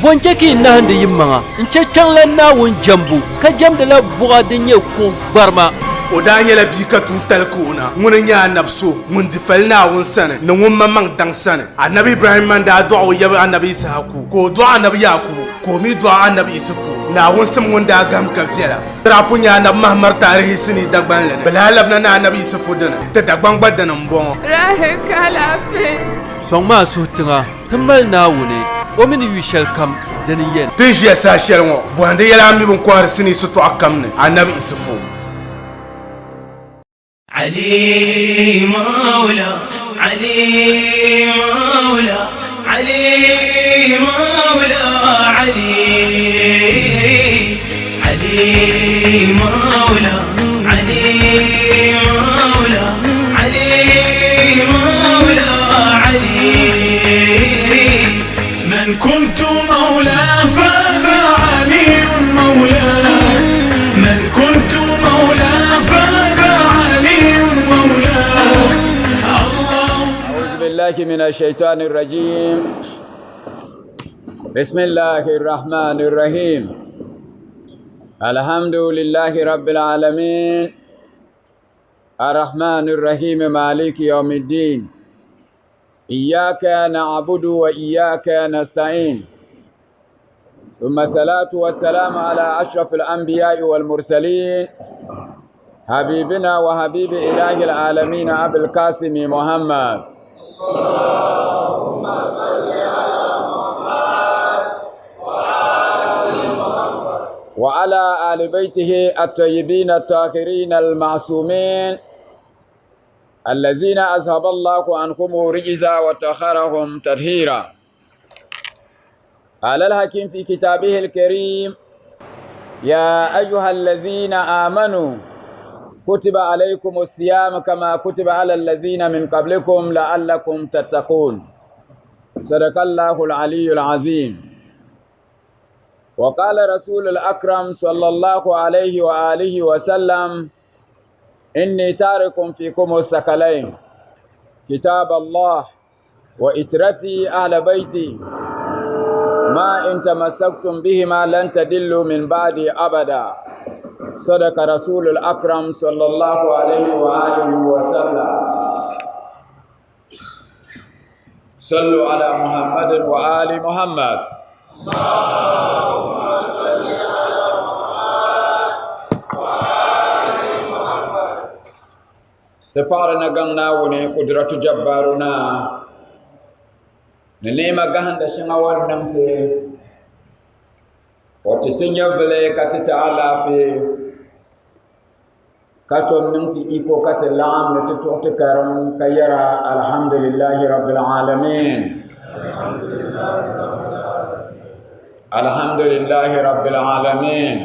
bonjeki na hande yimma nche chanlan na won jambu ka jamda la buga denye ko barma o da nyela bi ka tun talkuna mun nya nabso mun di falna won sana na won mamang dang sana annabi ibrahim man da du'a ya annabi isaku ko du'a annabi yakub ko mi du'a annabi isufu na won sam won da gam ka fiela rapu nya na mahmar tarihi sini dagban lene balalabna na annabi isufu dana ta dagban badana mbon rahe kala fe songma sutinga himal na wune o min wishal kam dani yen tijiya sa shelmo bwande yala mi bon kwar sini sutu akamne annabi isufu علي مولا علي مولا علي مولا علي علي مولا علي مولا علي مولا علي من كنت مولاه فذا علي مولاه من كنت مولاه فذا علي مولاه أعوذ بالله من الشيطان الرجيم بسم الله الرحمن الرحيم الحمد لله رب العالمين الرحمن الرحيم مالك يوم الدين إياك نعبد وإياك نستعين ثم الصلاة والسلام على أشرف الأنبياء والمرسلين حبيبنا وحبيب إله العالمين أبي القاسم محمد اللهم صل على محمد وعلى آل بيته الطيبين الطاهرين المعصومين الذين أذهب الله عنهم الرجس وطهرهم تطهيرا قال الحكيم في كتابه الكريم يا أيها الذين آمنوا كتب عليكم الصيام كما كتب على الذين من قبلكم لعلكم تتقون صدق الله العلي العظيم وقال رسول الأكرم صلى الله عليه وآله وسلم إني تارك فيكم الثقلين كتاب الله وإترتي أهل بيتي ما إن تمسكتم بهما لن تدلوا من بعدي أبدا صدق رسول الأكرم صلى الله عليه وآله وسلم صلوا على محمد وآل محمد اللهم صل على محمد وآل محمد تفارنا قمنا وني قدرة جبارنا ننيما قهن دشنا ورنمتي وتتنيا فلي كتتعالى في كاتون نمتي إيكو كتلام نتتوت كرم كيرا الحمد لله رب العالمين الحمد لله رب العالمين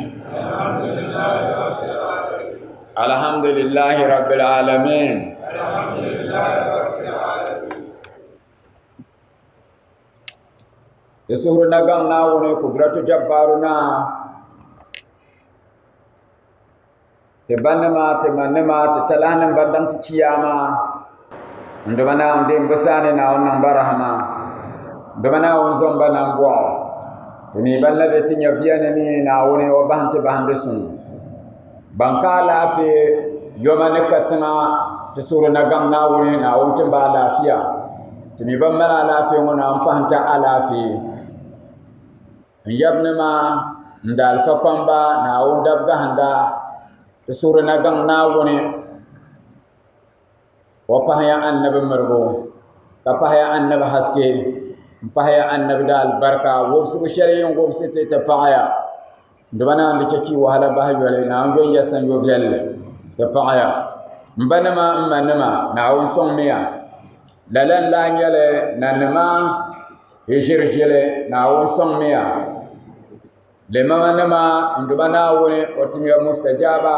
الحمد لله رب العالمين يسور نغم ناوني قدرة جبارنا تبنما تمنما تتلهن بدن تكياما ndobana ndem basane na wannan barahama ndobana wonzon banan bo tuni balla de tinya fiyane ni na woni o bahante sun bankala fi yomane katina te suru na gam na woni na wonte ba lafiya tuni ban mala lafiya wona am fahanta alafi yabne ma ndal fa pamba na won dabga handa te suru na gam na woni وفهيا النبي مربو كفهيا النبي حسكي فهيا النبي دال بركة وبسق شريون وبسط تفاعيا دبنا لكي وهلا بهاي ولا نعم يسن يوفيل تفاعيا مبنما منما نعون صوميا لالن لا يله ننما يجرجله نعون صوميا لما منما دبنا وني أتمي مستجابة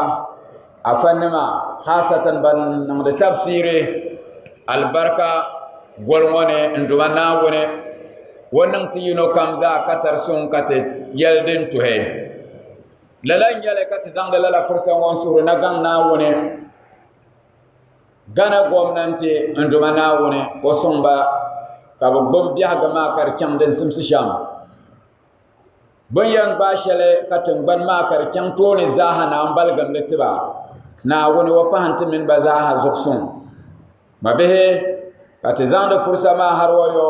أفنما خاصة بن نمد تفسيره البركة والونه ندوانا ونه وننتينو كمزا كترسون كت يلدن توه لالن يله كت زند لالا فرصة وانسور نعم ناونه غنا غومنانتي ندوانا ونه وسومبا كابو بوم بيها غما كار كام دن سمسشام bõn yãng baa shɛli ka tingbani maa ka di chɛŋ tooni zaaha na n balgim li tiba naawuni wa pahan ti mini ba zaaha zuɣusuŋ ma bihi ka ti zaŋdi fursa maa har wa yo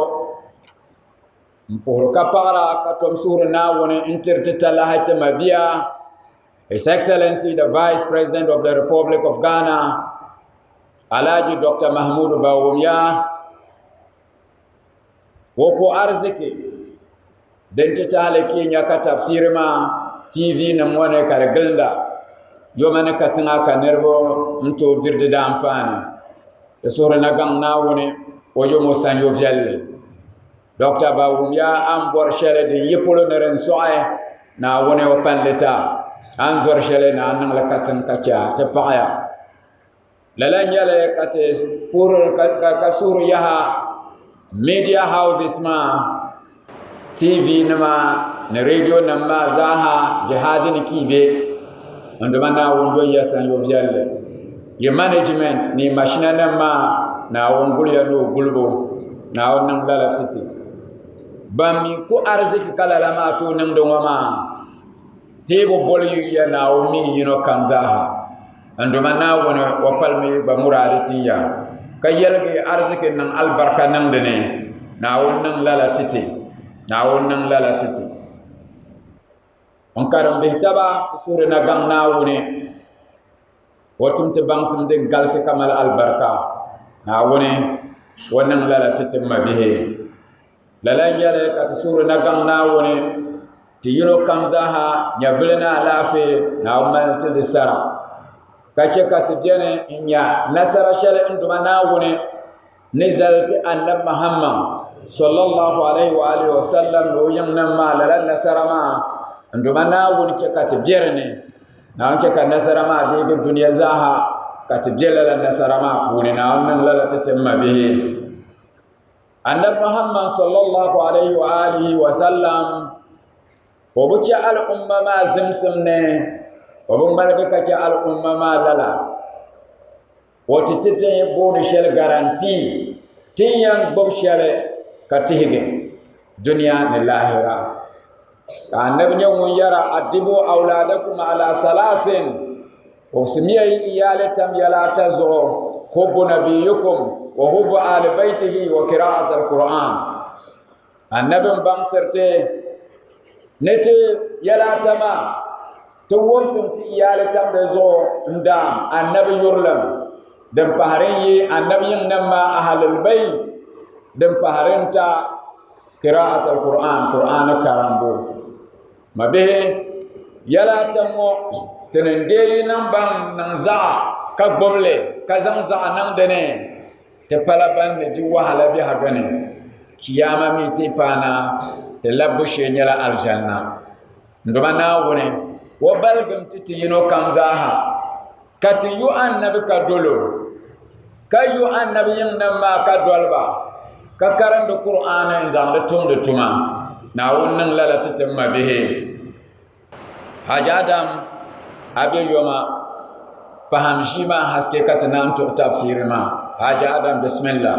n puhiri ka paɣara ka tom suhuri naawuni n tiri ti talahi ti ma bia His Excellency the Vice President of the Republic of Ghana Alhaji Dr. Mahmoud Bawumia woko arziki den ti tahali kinya ka tafsiri ma TV nim wane ka di gilinda yomani ka tiŋa ka niriba n tooi diridi di anfaani di suhuri na gaŋ naawuni o yomo sanyo viɛlli Dr. Bawumia an bɔri shɛli din yi polo ni din sɔɣi naawuni o palli ta an zɔri shɛli na an niŋli ka tiŋ ka cha ti paɣaya lala nyɛli ka ti puhiri ka suhuri yaha media houses ma TV nima ni radio nima ma zaaha jihadi ni kiibe nduma naawuni yo yasan yo viɛlli yi management ni mashina nima ma naawuni guliya ni o gulibo naawuni niŋ lala titi ban mi ku arziki kala la maa tooi niŋdi ŋɔ maa teebu boli yuya naawuni mi yino kam zaaha nduma naawuni wa palimi gba muraadi tinya ka yɛligi arziki niŋ albarka niŋdi ni naawuni niŋ lala titi naawuni niŋ lala titi n karim bihi taba ti suhuri na gaŋ naawuni o tum ti baŋsim din galisi ka mali albarka naawuni o niŋ lala titi ma bihi lala nyɛli ka ti suhuri na gaŋ naawuni ti yino kam zaaha nyɛvili ni alaafee naawuni mali ti di sara ka chɛ ka ti beni n nya nasara shɛli n duma naawuni ni zali ti annabi Muhammad sallallahu alaihi wa alihi wa sallam ni o yiŋ nim maa lala nasara maa n duma naawuni chɛ ka ti bɛri ni naawuni chɛ ka nasara maa deegi duniya zaaha ka ti bɛ lala nasara maa puuni naawuni niŋ lala ti ti ma bihi annabi Muhammad sallallahu alaihi wa alihi wa sallam o bi chɛ al'umma maa zimsim ni o bi ŋmaligi ka chɛ al'umma maa lala o ti ti tin booni shɛli garanti tin yan gbubi shɛli ka tihigi duniya ni lahira ka annabi nyɛ ŋun yɛra adibu awladakum ala salasin o simiya yi iyali tam yɛla ta zuɣu hubbu nabiyukum wa hubbu ali baitihi wa qira'at al-Qur'an annabi n baŋsirti ni ti yɛla tama ti wumsim ti iyali tam di zuɣu n daam annabi yurlim din paharin yi annabi yin nan ma ahlul bait din paharin ta qira'at al-Qur'an Qur'an karambo ma bihi yɛla tam ŋɔ ti nin deeyi niŋ ban niŋ zaɣa ka gbubli ka zaŋ zaɣa niŋdi ni ti pala ban ni di wahala biɛha gani kiyama mi ti paana ti labbu shee nyɛla aljanna nduma naawuni wa balgim ti ti yino kam zaaha ka ti yu annabi ka dolo ka yu annabi yiŋ nan maa ka doliba ka karindi Qur'ani n zaŋdi tumdi tuma naawuni niŋ lala ti ti ma bihi Haji Adam abe yoma faham ʒii maa haske ka ti naan tuɣi tafsiri maa Haji Adam bismillah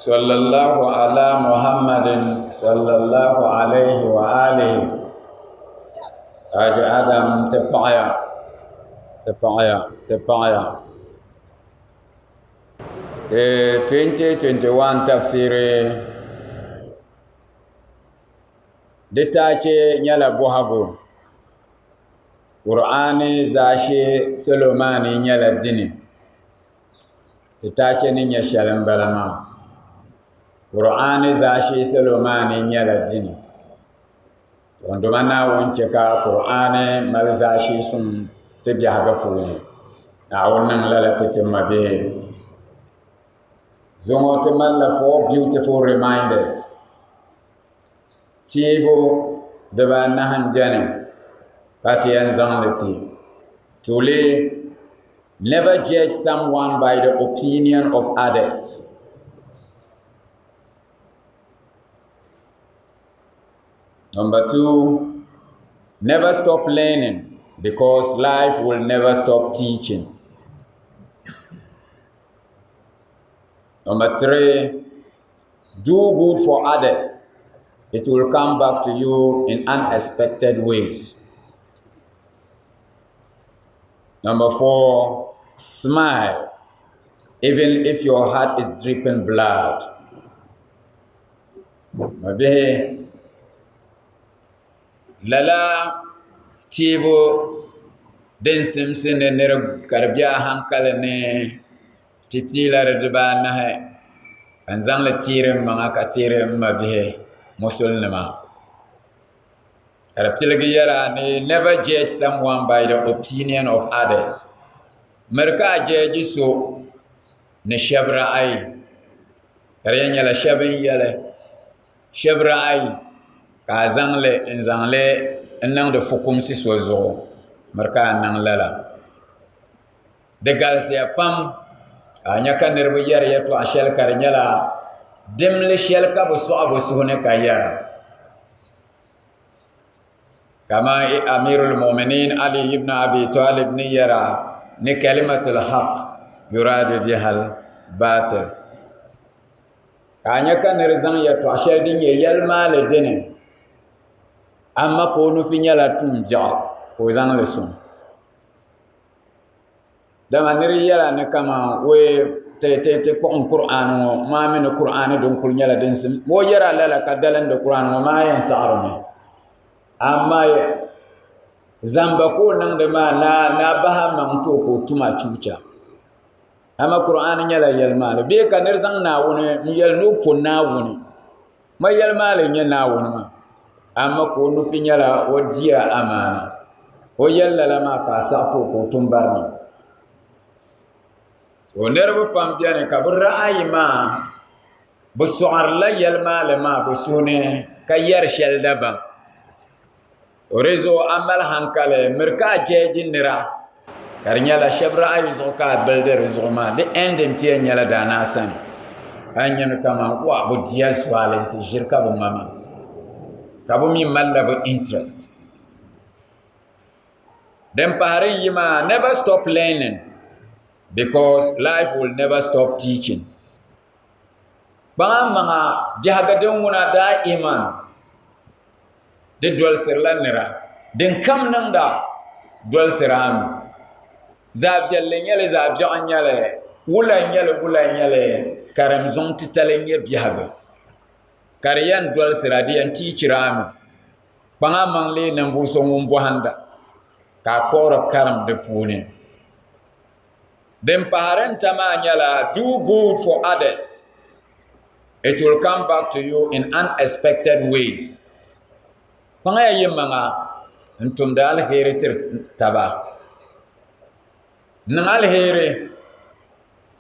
sallallahu ala Muhammadin sallallahu alaihi wa alihi Haji Adam ti paɣaya 2021 tafsiri di taache nyɛla bɔhagu Qur'ani zaashee Solomani nyɛla dini di taache ni nyɛ shɛli n bala maa Qur'ani zaashee Solomani nyɛla dini wanduma Naawuni chɛ ka Qur'ani mali zaashee suŋ ti biɛhigu puuni Naawuni niŋ lala ti timma bihi zuŋɔ ti malila 4 beautiful reminders tiibu dibaanahi n bɛni ka ti yɛn zaŋli ti truly never judge someone by the opinion of others. Number 2, never stop learning because life will never stop teaching. Number 3, do good for others. It will come back to you in unexpected ways. Number 4, smile, even if your heart is dripping blood. Maybe lala tibo den simsin ne nir karbiya hankali ne titilar diba nahe an zang la tirin mga ka tirin mabihe musulma arabtilgi yara ne never judge someone by the opinion of others merka jeji so ne shabra ay renya la shabin yale shabra ay ka zangle in zangle nang de fukum si sozo marka nang lala de galse pam anya kan nerbu yar ya to ashel kar nyala demle shel ka bo so abo suhne ka yara kama amirul mu'minin ali ibn abi talib ni yara ni kalimatul haqq yurad biha al batil anya kan nerzan ya to ashel din yel male dene amma ko nu fi nyala tum ja ko zan le sun dama niri yala ne kama we te ko Qur'an mo ma min Qur'an don kul nyala den sim mo yara lala ka dalan de Qur'an mo ma yan sa'arne amma zamba ko nan de ma na baha man to ko tuma chucha amma Qur'an nyala yalma le be ka nir zan na woni mi yal no ko na woni ma yalma le nya na woni ma amma ko nu fi nyala o dia amana o yalla lama ka sa ko tumbarni o nerbu pam biane ka bu ra'ayi ma bu su'ar la yalma lama bu sune ka yar shel daba o rezo amal hankale merka jeji nira kar nyala shabra ay zo ka belde rezo ma de enden tie nyala dana san anyen kama wa bu dia swalen si shirka bu mama kabumi malabu interest. Then paharin yima never stop learning because life will never stop teaching. Banga mga dihagadong muna da iman de dwal sirlan nira den kam nang da dwal siram zavjal nyale zavjan nyale wula nyale karam zon titale nye bihaga kariyan dwal siradiyan tichirami banga mangle nan buso ngumbo handa ka koro karam de puni dem parent tamanyala do good for others, it will come back to you in unexpected ways. Banga yimanga ntum dal heritir taba nangal here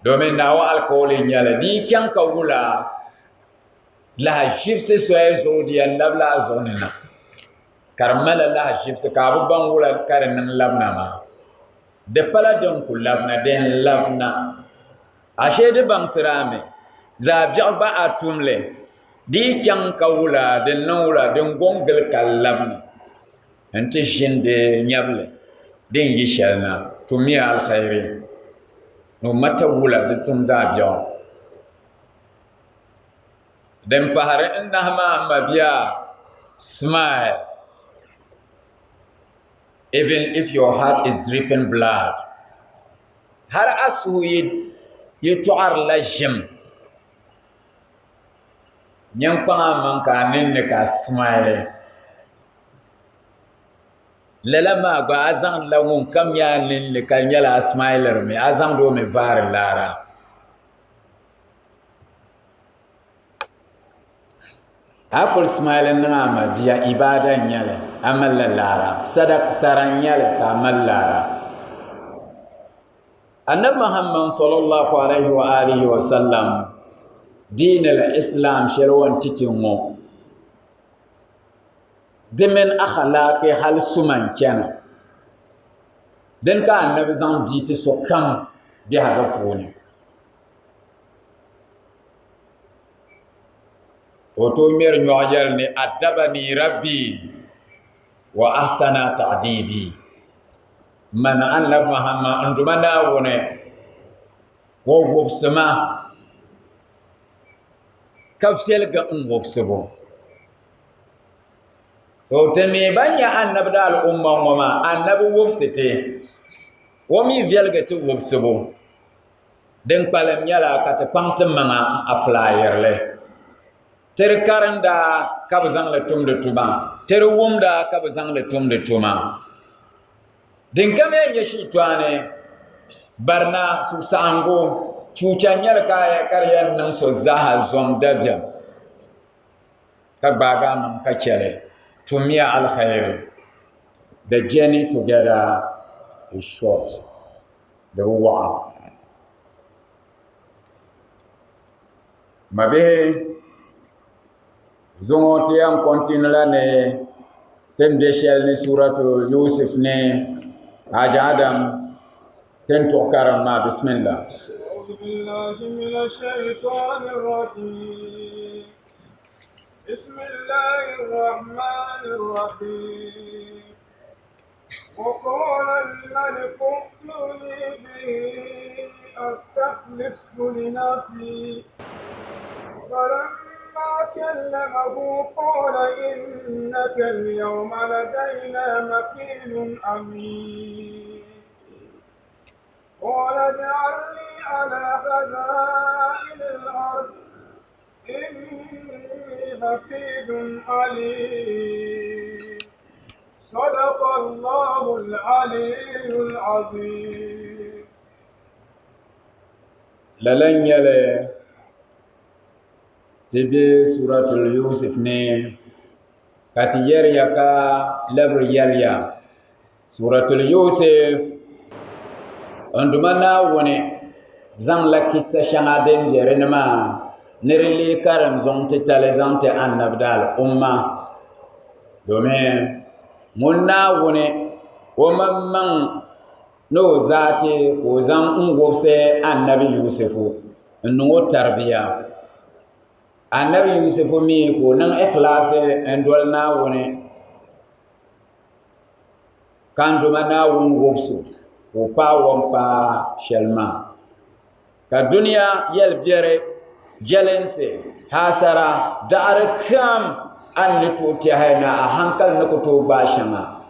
domin nawa alkoholi nyala di kyan kawula la jibse soye zodiyan labla zonina karmala la jibse kabu bangula karen labna ma de pala don ku labna den labna ashe de bang sirame za biaba atumle di kyan kawula den nawla den gongel kalabna ente jinde nyable den yishalna tumi al khairi no mata wula de tum za biaba dem pahare innahma mabia smile even if your heart is dripping blood. Har asu yi tu'ar la jim. Nyang panga man ka nin ka smile. Lala ma ba azang la ngun kam ya nin ka nyala smiler me azang do me var lara. Apple smile na ma via ibada nyala amal lara sadak saran nyala ka amal lara. Annab Muhammad sallallahu alaihi wa alihi wa sallam din al-islam sharwan titingo dimen akhlaqi hal suman kana den ka annab zan biti so kam bi haga puni oto mer nyoyal ni adabani rabbi wa ahsana ta'dibi man annab Muhammad andumana wone wo wobsama kafsel ga wobsabo so teme banya annab dal umma ngoma annab wobsete womi velga tu wobsabo den palam nyala kat pangtam manga applyer le ter karanda kabzang le tumde tuba ter wumda kabzang le tumde tuma din kame nyashi twane barna su sango chucha nyal kaya karyan nan so zaha zom dabya ka baga man ka chele to miya al khair. The journey together is short, the walk mabe zongote am continue la ne tembe shel ni suratu Yusuf ne haja Adam tento karama bismillah. أعوذ بالله من الشيطان الرجيم بسم الله الرحمن الرحيم وقال الملك ائتوني به أستخلصه لنفسي فلما كلمه قال إنك اليوم لدينا مكين أمين قال اجعلني على خزائن الأرض إني حفيظ عليم صدق الله العلي العظيم. للن يلي تبي سورة يوسف ني كاتي يريا كا لبر يريا سورة يوسف andumana woni zan la kissa shanga den jerenma nerili karam zon te talezante annabdal umma domin munna woni o mamman no zati o zan ngobse annabi yusufu nungo tarbiya annabi yusufu mi ko nan ikhlase endolna woni kandumana won ngobsu o pa wampa shelma ka dunya yel jere jelense hasara dar kam an to ti hayna a hankal nako to bashama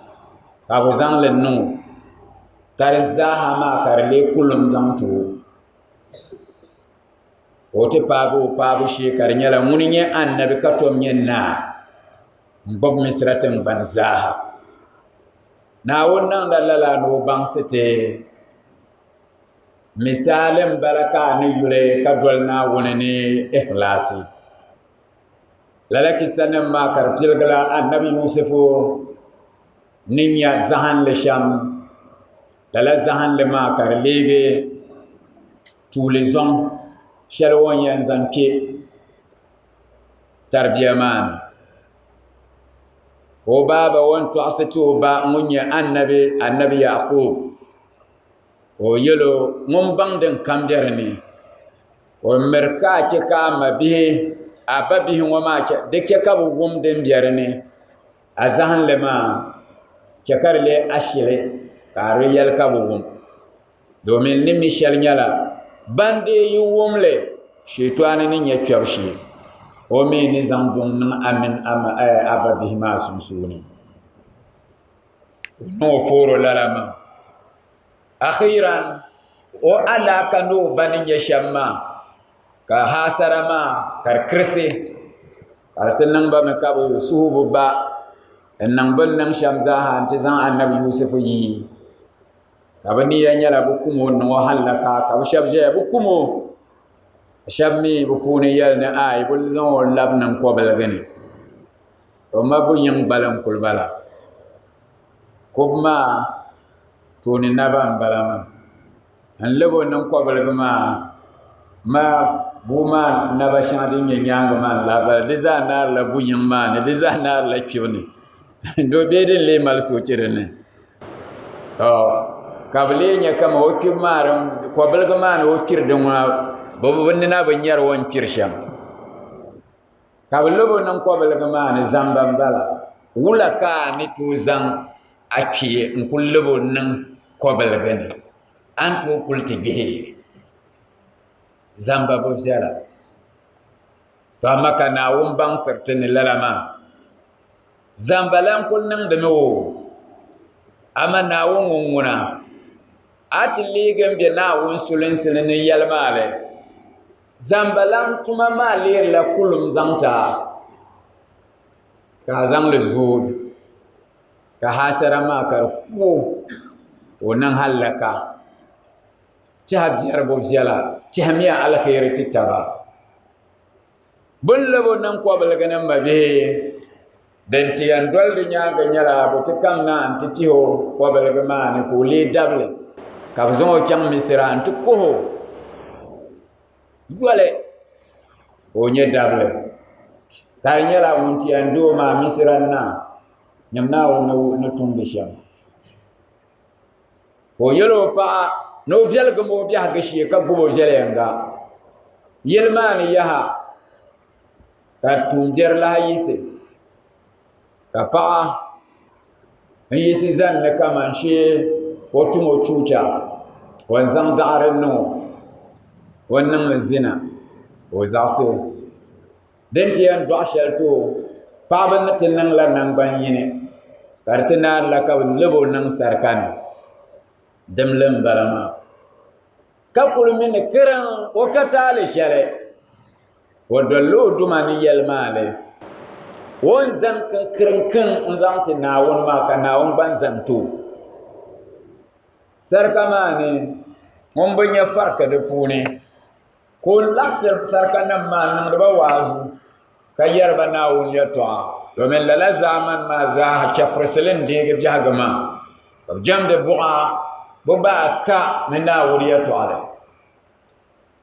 ka bozan le nu kar zahama kar le kulum zamtu o te pabu she kar nyala muninye annabi katom nyenna mbob misratem ban zaha na wannan dalala no bangsete misalin baraka ni yure kadwal na wonani ikhlasi lalaki sanan ma kartil gala annabi yusufu ninya zahan le sham lala zahan le ma kar lege tous les hommes shalwon yan zanke tarbiyaman ko baba won to asato ba munya annabi yaqub o yelo ngom bangden kamderni o merka ke kama bihi ababihi wama ke de ke kabu wom den biyarni azahan lema ke karle ashile kare yel kabu wom domin ni michel nyala bande yu womle shaytan ni nya kyarshi o me ni zandum nan amin ababihi ma sunsuni no foro lalama akhiran o ala kanu banin ya shamma ka hasarama kar kirse artin nan ba me kabo suhubu ba nan ban nan shamza han tizan annabi yusuf yi kabani ya nyala bukumo no halaka ka shabje bukumo shabmi bukune yalna ay bul zon labnan ko balgani o mabu yang balam kul bala kubma tuni naban balama an lebo nan ko balgama ma buma naba shadin nyanga man la bal dizanar la buyin man dizanar la kiwni do bedin le mal so cirene kabli nya kama o kimaram ko balgama o kirdin wa bobo wannina ban yar won kirsham kablobo nan ko balgama ni zambam bala wula ka ni tuzan akiye nkullobo nan ko balgani an to kulti bihi zamba bo zara to amaka na won bang sartini lalama zambalan kunnan da no ama na won nguna atiligan be na won sulin silin yalmale zambalan tuma malir la kulum zamta ka zang le zud ka hasara ma kar ku wannan halaka jabjar bo zala jami'a alkhair titaba bullabo nan ko balganan mabe dan tiyan dolde nyaaga nyala bo tikam na antikiho ko balgama ne ko le dable ka zo kyam misira antiko dole o nye dable ta nyala won tiyan do ma misira na nyamna won no tumbe sham o yelo pa no velga mo biya gashi ka gubo jelenga yelmani yaha ka tunjer la yise ka pa yisi zan ne kama she otumo chucha wanzan daren no wannan zina o zase denti an doshel to pa ban tin nan la nan ban yine kartina la ka lebo nan sarkana demlem balama kakul min kiran wakata le shale wadallo dumani yelmale won zan kiran kan zanti nawon ma ka nawon ban zanto sarkamane mon banya farka da pune ko laksar sarkanan ma nan da wazu kayar banawon ya to domin la zaman ma za chafreselin de ga jagama jam de bu'a boba ka mina wuriya to ala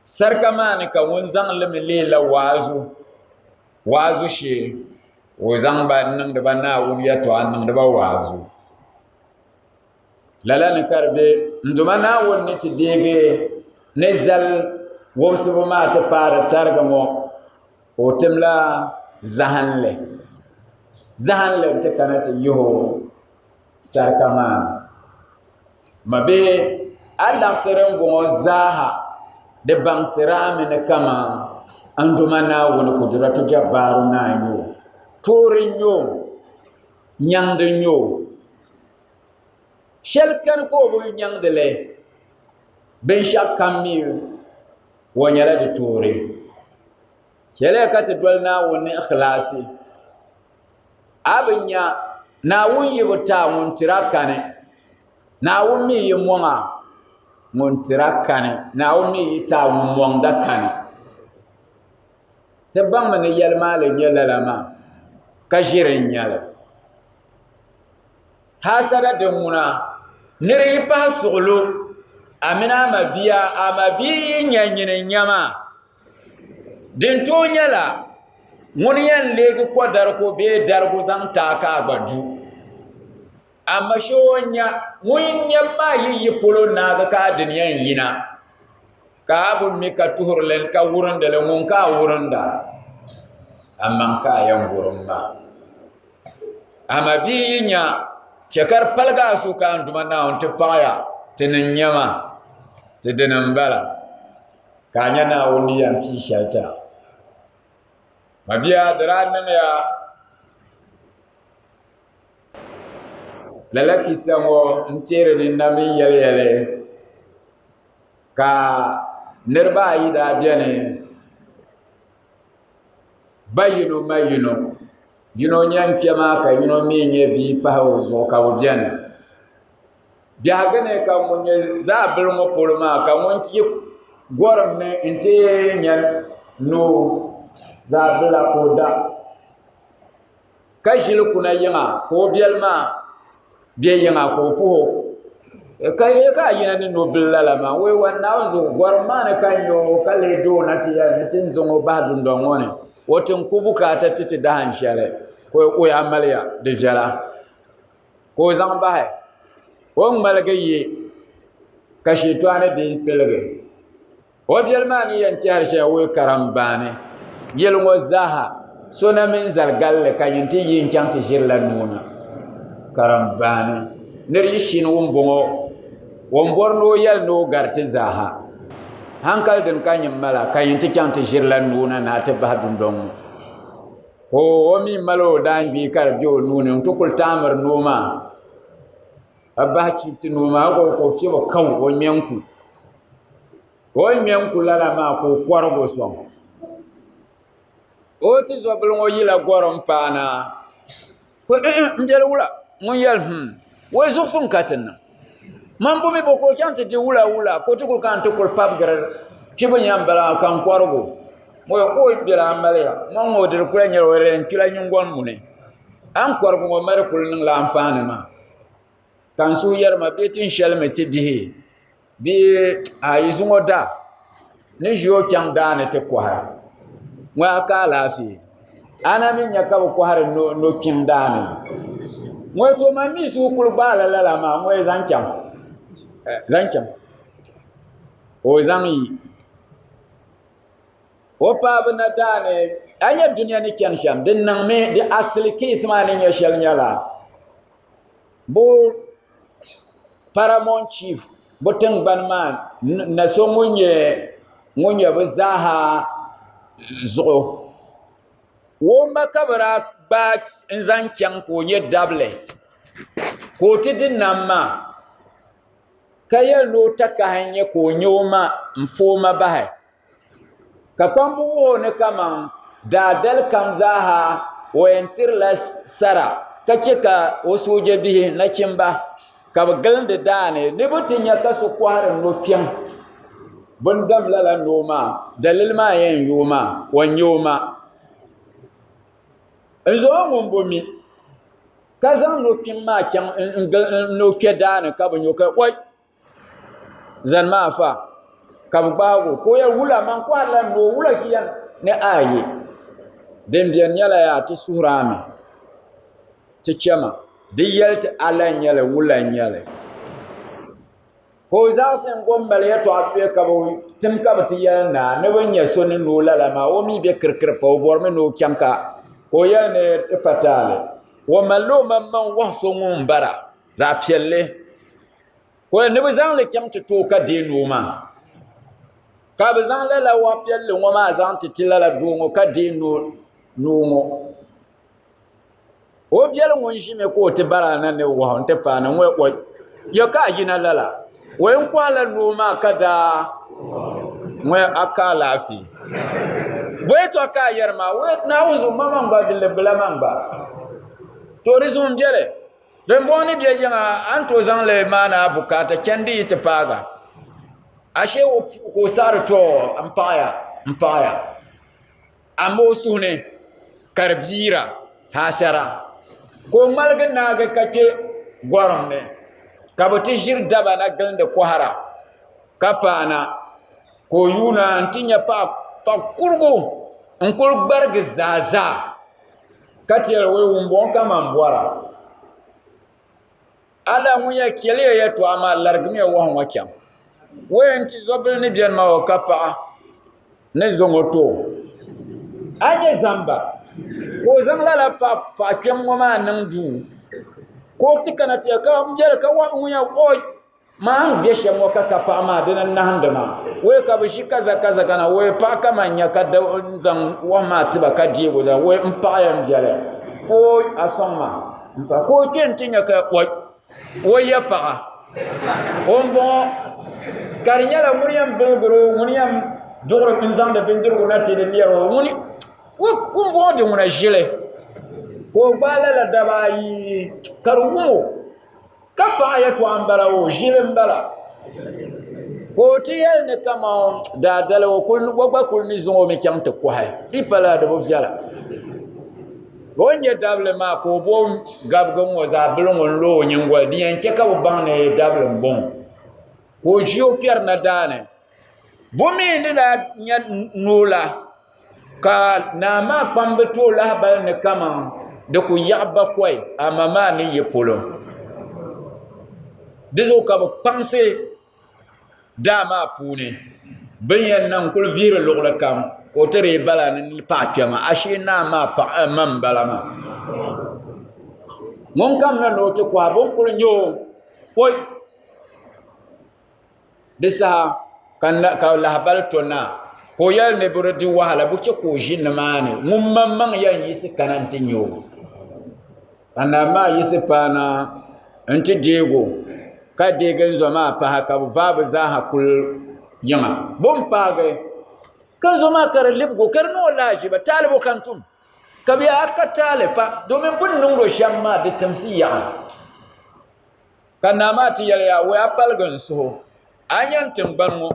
sarkamani ka won zang limi lela wazu she wo zang ba nan da bana wuriya to an da ba wazu lala ne karbe nduma na won ne ti dege ne zal wo su ma ta fara targa mo o timla zahanle ta kanata yo sarkamani mabe Allah sirin gongo zaha de bang sirami ne kama anduma na woni kudratu jabbaru na nyo tori nyo nyangde nyo shelkan ko bu nyangde le ben shakami wonyala de tori kele kati dolna woni ikhlasi abinya na wuyi buta mun tirakane na wumi yi mwanga muntira kane na wumi yi ta mwangda kane te bang mani yelma le nyela lama ka jirin nyela hasada de muna niri pa suglu amina amabi nyanyine nyama din to nyela mun yan legi ko dar ko be dar go zan ta ka gbadu amma shonya mun yamma yi polo na ga ka duniyan yina ka abun mi ka tuhur len ka wurin da len ka wurin da amma ka yan wurin ma amma bi nya chekar palga su kan duma na on tepaya tinin nyama tidinan bala ka nya na woni yan ti shelta mabiya dran ya la kisa ŋo n teeri ni na min yɛli ka niriba ayi daa beni ba yino ma yino nyɛ kpe maa ka yino mi nyɛ bii pahi o zuɣu ka bɛ beni biɛhigu ni ka ŋun nyɛ zaɣ'bili ŋɔ polo maa ka ŋun yi gɔrim ni n ti nyɛ noo zaɣ'bila ka o da ka ʒili kuna yiŋa ka o biɛli maa bɛ yiŋa ka o puhi ka yina ni nobili lala maa wei wan naawuni zuɣu gɔrim maa ni ka nyɛ ka lee doo na ti yɛli ni ti zaŋ o bahi dundɔŋ ŋɔ ni o tin ku bukaata ti dahin shɛli ka o ya maliya di viɛla ka o zaŋ bahi o ŋmaligi yi ka shɛtɔɣani di piligi o biɛli maa ni yɛn tɛhiri shɛli wei karambaani yɛli ŋɔ zaaha so na min zali galli ka yin ti yi n chaŋ ti ʒirila nuuna karambaani nir yi shini wun bɔŋɔ wun bɔri ni o yɛli ni o gari ti zaaha hankali din ka yin mala ka yin ti chaŋ ti ʒirila nuuna na ti bahi dundɔŋ ŋɔ o mi mali o daangbii ka di bɛ o nuuni n ti kuli taamiri noo maa a bahi chibti noo maa ko fiɛbi kaw o ŋmɛnku lala maa ka o kɔrigi o sɔŋ o ti zɔbili ŋɔ yila gɔrim paana ko n biɛli wula ŋun yɛli wei zuɣusu n ka ti niŋ man bumi bo ko chaŋ ti di wula ko ti kuli kan ti kuli pabigiri kpibi yɛn bala ka n kɔrigu o biɛla an maliya man ŋɔ diri kula nyɛla o yɛn kpila nyingɔni mu ni an kɔrigu ŋɔ mali kuli niŋla anfaani maa ka n suhu yɛrima bee tin shɛli mi ti bihi bee ayi zuŋɔ da ni ʒi o chaŋ daani ti kɔhira ŋɔ a ka alaafee ana mi nya ka bi kɔhiri no kpim daani ŋɔ to man mi suhu kuli gbaala lala maa ŋɔ zaŋ chaŋ o zaŋ yi o paɣaba na daani a nya duniya ni chani shɛm di niŋmi di asili keesi maa ni nyɛ shɛli nyɛla bo paramount chief bo tingbani maa na so ŋun nyɛ bi zaaha zuɣu wo ma ka bi daa gbaai n zaŋ chaŋ ka o nyɛ dabili ka o ti di nam maa ka yɛli ni o takahi nyɛ ka o nyɛ o ma n fooma bahi ka kpambu wuhi ni kaman daadali kam zaaha o yɛn tirila sara ka chɛ ka o sooja bihi nachimba ka bi gilindi daani ni bi ti nya ka so kɔhiri no kpɛŋ bin dam lala noo maa dalili maa yɛn yo maa o nyɛ o ma n zo ŋun bo mi ka zaŋ no kpim maa chaŋ no kpɛ daani ka bi nyo ka oi zani maa fa ka bi gbaago ko yɛ wula man kɔhirila noo wula hiyan ni aayi din biɛni nyɛla yaa ti suhuraami ti chɛma di yɛli ti ala nyɛli wula nyɛli ka o zaɣasi gom mali yɛltɔɣa bɛ ka bi tim ka bi ti yɛli naa ni bi nyɛ so ni noo lala maa o mi bɛ kirikiri pa o bɔrimi ni o chɛŋ ka o yɛli ni di pataali o malli o man wahi so ŋun bara zaɣ piɛlli ko ni bi zaŋli chɛŋ ti too ka deei noo maa ka bi zaŋ lala wahi piɛlli ŋɔ maa zaŋ ti ti lala doo ŋɔ ka deei noo ŋɔ o biɛli ŋun ʒimi ka o ti bara na ni wahu n ti paani ŋɔ yɛ ka a yina lala o yɛn kɔhila noo maa ka daa ŋɔ a ka alaafee boye to ka yɛrima na wuzu mama gba dile bila man gba to rizun biɛli din bɔni bɛ yiŋa an to zaŋ le maana bukata chɛndi yi ti paaga ashe ko sari to n paɣaya amma o suhu ni ka di biira haashara ko ŋmaligi naagi ka che gɔrim ni ka bi ti ʒiri daba na gilindi kɔhara ka paana ka o yuuna n ti nyɛ paɣa kurigu n kuli gbarigi zaazaa ka ti yɛli wei wumbɔŋ ka man bɔra ada ŋun yɛ kɛliya yɛltɔɣa maa larigimi ya wahu ŋɔ chɛŋ wei n ti zɔbili ni biɛni maa o ka paɣa ni zaŋ o too a nyɛ zamba ka o zaŋ lala paɣa kpɛm ŋɔ maa niŋ duu ko ti kana ti ka n biɛli ka ŋun yɛ oi maa n bɛ shɛm ŋɔ ka paɣa maa dina nahindi maa wei ka bi ʒi kaza kana wei paɣa ka man nya ka zaŋ wahu maa tiba ka deego da wei n paɣa yɛn biɛli oi a sɔŋ maa ko kpɛ n ti nya ka oi woya paga ombo karinya la muriyam bengro muriyam dogro pinzam de bengro na tele liaro muni ombo de muna jile ko bala la dabai karumo kapa ya to ambara o jile mbala ko tiyel ne kama da dalawo kul wagba kul mi zongo mi kyamte ko hay ipala de bo fiala bonye dable ma ko bo gabgo mo za blongon lo nyingwa dien ke ka bo ne dable bon ko jio pier na dane bo mi ni na nya nula ka na ma pambe to la bal ne kama de ko yaba koy amama ni yepolo dezo ka bo penser dama pune benyen nan kul vire logla kam ko tere bala ni pa chama ashina ma pa mam bala ma mon kam na no to kwa bon kul nyo oy desa kan ka la bal to na ko yal ne burati wahala bu ke ko jin mane mum mamman yan yisi kanante nyo anama yisi pana anti dego ka degen zoma pa haka vabu za hakul yama bom page kan zoma kar libgo kar no laji ba talibo kantum kabi aka taliba domin bun nungo shamma da tamsiya kana mati yale ya we apalgan so anyan timbango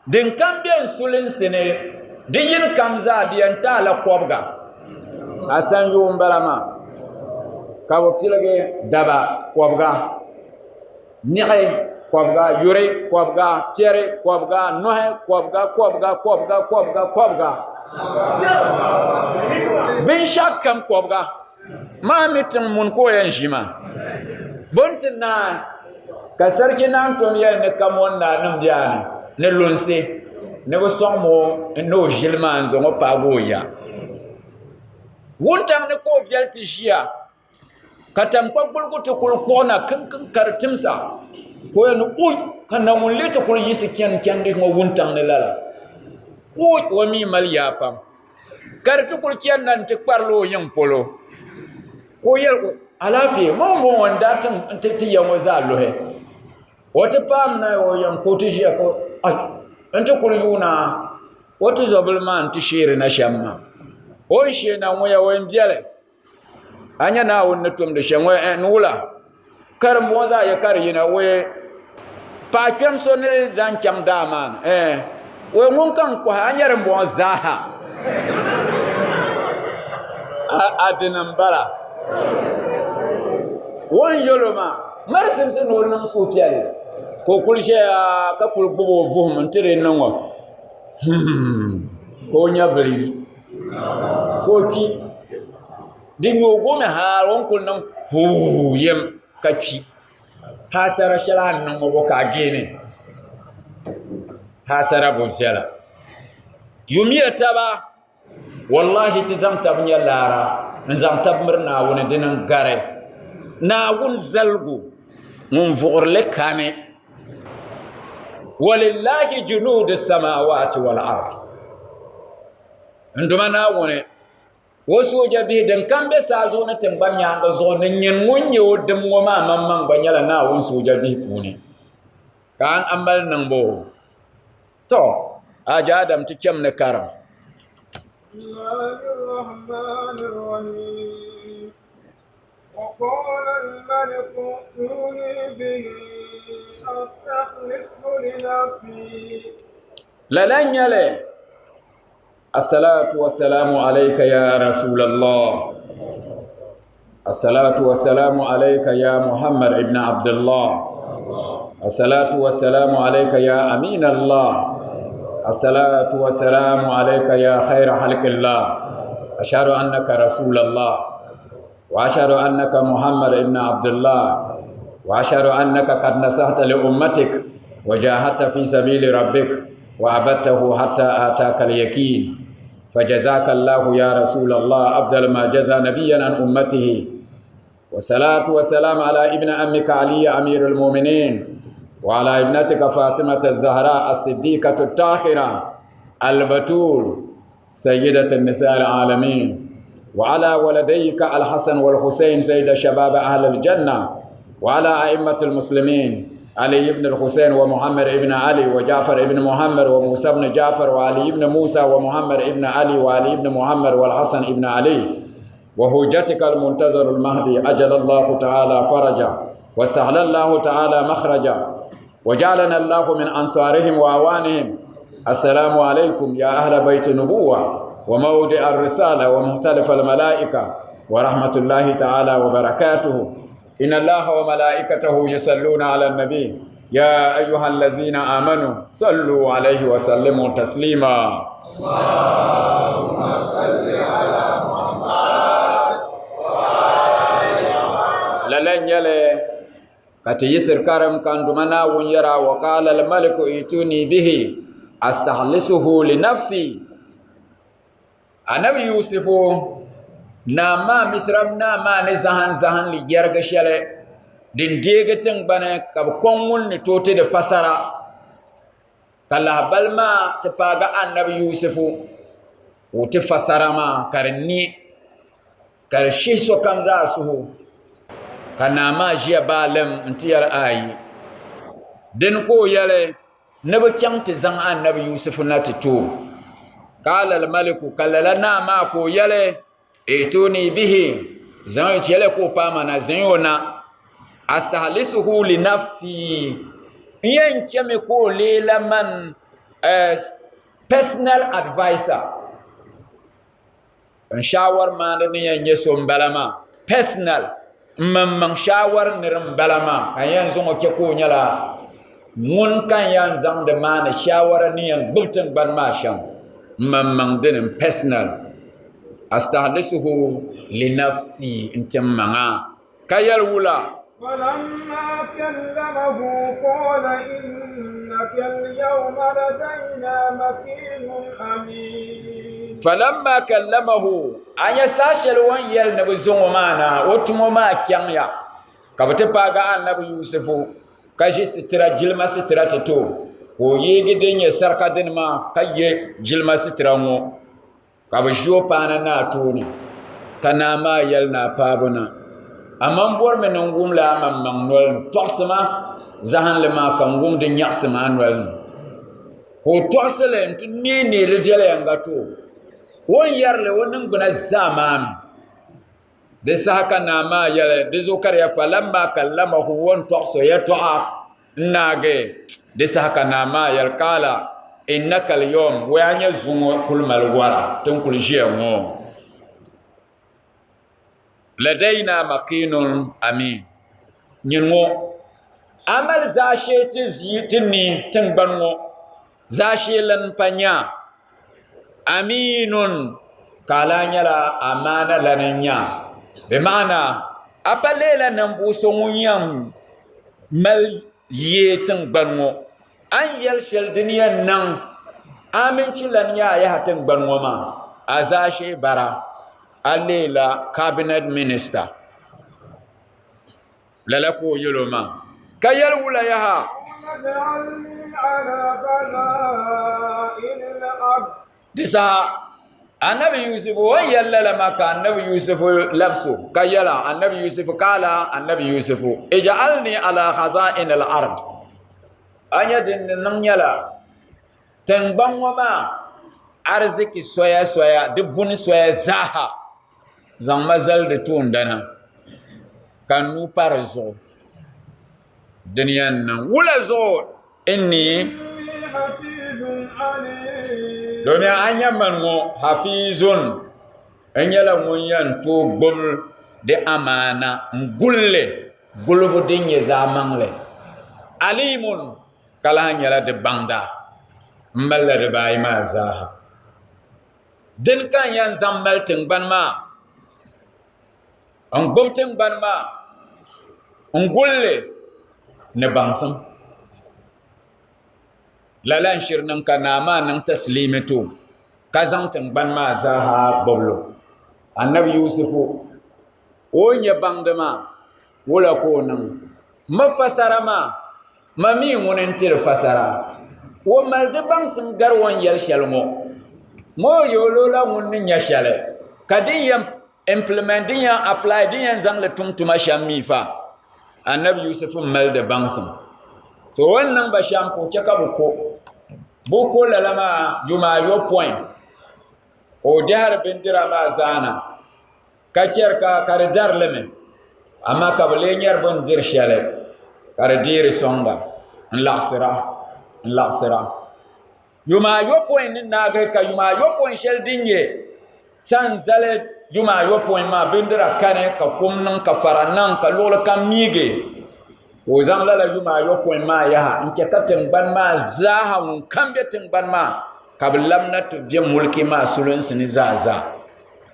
din kambien sulin sine diyin kamza diyan tala kobga asan yo mbalama kawo tilage daba kobga ni'ay kobga yure kobga tere kobga nohe kobga bin shakam kobga ma mitin mun ko yan jima bontin na ka sarki nan ton yel ne kamon na nam diane ne lonse ne go somo no jilman zo mo pagoya wontan ne ko gelti jia katam ko bulgo to kul kona kan kartimsa ko en uy kana mun leta kul yisi ken de mo wuntan ne lala uy o mi mal yapam kartu kul ken nan te parlo yam polo ko yel ko alafi mo wanda tan te yamo za lohe wata pam na o yam ko ti jia ko ay ante kul yuna wata zobul man ti shire na shamma o she na mo ya wen biale anya na wonne tum de shenwe nula kar moza ya kar yina we pa kem so ne zan cham daman we mun kan ko anya rembo zaha adinam bala won yoloma marsim so no nam so fiale ko kulje ka kul bobo vum ntere nango ko nyabri ko ki dingo gome ha won kul nan hu yem kachi hasara shalan nan go ka gene hasara bo shala yumiya taba wallahi tizam tabnya lara nzam tabmirna wona dinan gare na wun zalgu mun vugrle kame walillahi junudus samawati wal ard nduma na wona wasu jabi dan kambe sa zo na tambam yanga zo nan yin munye wodin mo ma mamman banyala na won so jabi puni kan amal nan bo to aja adam ti kem ne karam وقال الملك ائتوني به أستخلصه لنفسي لن يلي الصلاة والسلام عليك يا رسول الله الصلاة والسلام عليك يا محمد ابن عبد الله الصلاة والسلام عليك يا أمين الله الصلاة والسلام عليك يا خير خلق الله أشهد أنك رسول الله وأشهد أنك محمد ابن عبد الله وأشهد أنك قد نصحت لأمتك وجاهدت في سبيل ربك وعبدته حتى آتاك اليقين فجزاك الله يا رسول الله أفضل ما جزى نبيا عن أمته والصلاة والسلام على ابن أمك علي أمير المؤمنين وعلى ابنتك فاطمة الزهراء الصديقة الطاهرة البتول سيدة النساء العالمين وعلى ولديك الحسن والحسين سيد شباب أهل الجنة وعلى أئمة المسلمين علي بن الحسين ومحمد بن علي وجعفر بن محمد وموسى بن جعفر وعلي بن موسى ومحمد بن علي وعلي بن محمد والحسن بن علي وهجتك المنتظر المهدي أجل الله تعالى فرجا وسهل الله تعالى مخرجا وجعلنا الله من أنصارهم وأعوانهم. السلام عليكم يا أهل بيت النبوة وموضع الرسالة ومختلف الملائكة ورحمة الله تعالى وبركاته. إن الله وملائكته يصلون على النبي يا أيها الذين آمنوا صلوا عليه وسلموا تسليما. اللهم صل على محمد لن يلي كتيسر كرم كان دمنا ونيرا وقال الملك ائتوني به أستخلصه لنفسي. النبي يوسف nama misram nama ne zahan li yarga shele din degatin bana kab kongun ni tote da fasara kala balma ta paga annabi yusufu wote fasara ma karni karshe so kan za su kana ma jiya balam intiyar ayi din ko yale ne ba kyamta zan annabi yusufu na tito kala al maliku kala na ma ko yale ائتوني به زين يلكو بامانا زيونا استخلصه لنفسي ينكمي كو ليلا من personal advisor شاور ما ني يسوم بلما personal من شاور نرم بلما كان زوم كيكو نيلا mun kan yan zang de man shawara ni yan bultin ban ma sham من دين personal أستحدثه لنفسي انت معا كيال ولا فلما كلمه قال إنك اليوم لدينا مكين أمين. فلما كلمه أن ساشل وان يل نبي زوم معنا وتمو ما كيانيا كبتباغا النبي يوسف كاجي سترا جلما سترا تتو كو ييغي دنيا سركا دنما كاي جلما سترا مو kabjo pana na tuni kana ma yel na pabuna amman bor men ngum la amam mangnol toksma zahan le ma kan ngum de nyaksma anwal ko toksele ni ni rejele ngato won yarle wonin guna zamam de saka na ma yele de zokar ya falamma kallamahu won tokso ya to'a nage de saka na ma yel kala إنك اليوم وين زوم كل مالورا تنقل جيمو لدينا مكين أمين نيمو أمل زاشي تزيتني تنبنو زاشي لنبنيا أمين كالانيا لا أمانة لنيا بمعنى أبليلا نمبوسو نيام مل يتنبنو an yel shel duniya nan aminci lan ya hatin banwama azashe bara alela cabinet minister lalako yeloma kayal wula yaha disa annabi yusuf wa yalla ma ka annabi yusuf lafsu kayala annabi yusuf kala annabi yusuf ij'alni ala khaza'in al-ard anya din nan yala tanban wama arziki soya dubbun soya zaha zan mazal da tuwon dana kanu parzo duniyan nan wula zo inni domin anya mango hafizun an yala mun yan to gbom de amana ngulle gulubu din ya zamangle alimun kala nyala de bangda mballa de bay ma zaha den kan yan zammal tin ban ma an gomtin ban ma an gulle ne bangsan lalan shirnan kana ma nan taslimatu kazan tin ban ma zaha boblo annabi yusufu o nya bangda ma wala ko nan mafasara ma mami wonen tir fasara wo malde bang sim garwon yel shelmo mo yolo la wonni nya shale kadin yam implement din ya apply din yan zang le tumtuma shammi fa annabi Yusuf mal da bangsam to wannan ba sham ko ke ka buko lalama yuma yo point o jahar bindira ma zana ka ka kar dar leme amma ka bale nyar bon dir shale kar dir sonda laksira yuma yo point na ga ka yuma yo point shel dinye san zale yuma yo point ma bindira kane ka kumnan ka faranan ka lola ka mige o zan lala yuma yo point ma ya in ke katin ban ma zaha mun kambe tin ban ma kablamna to je mulki ma sulun sini zaza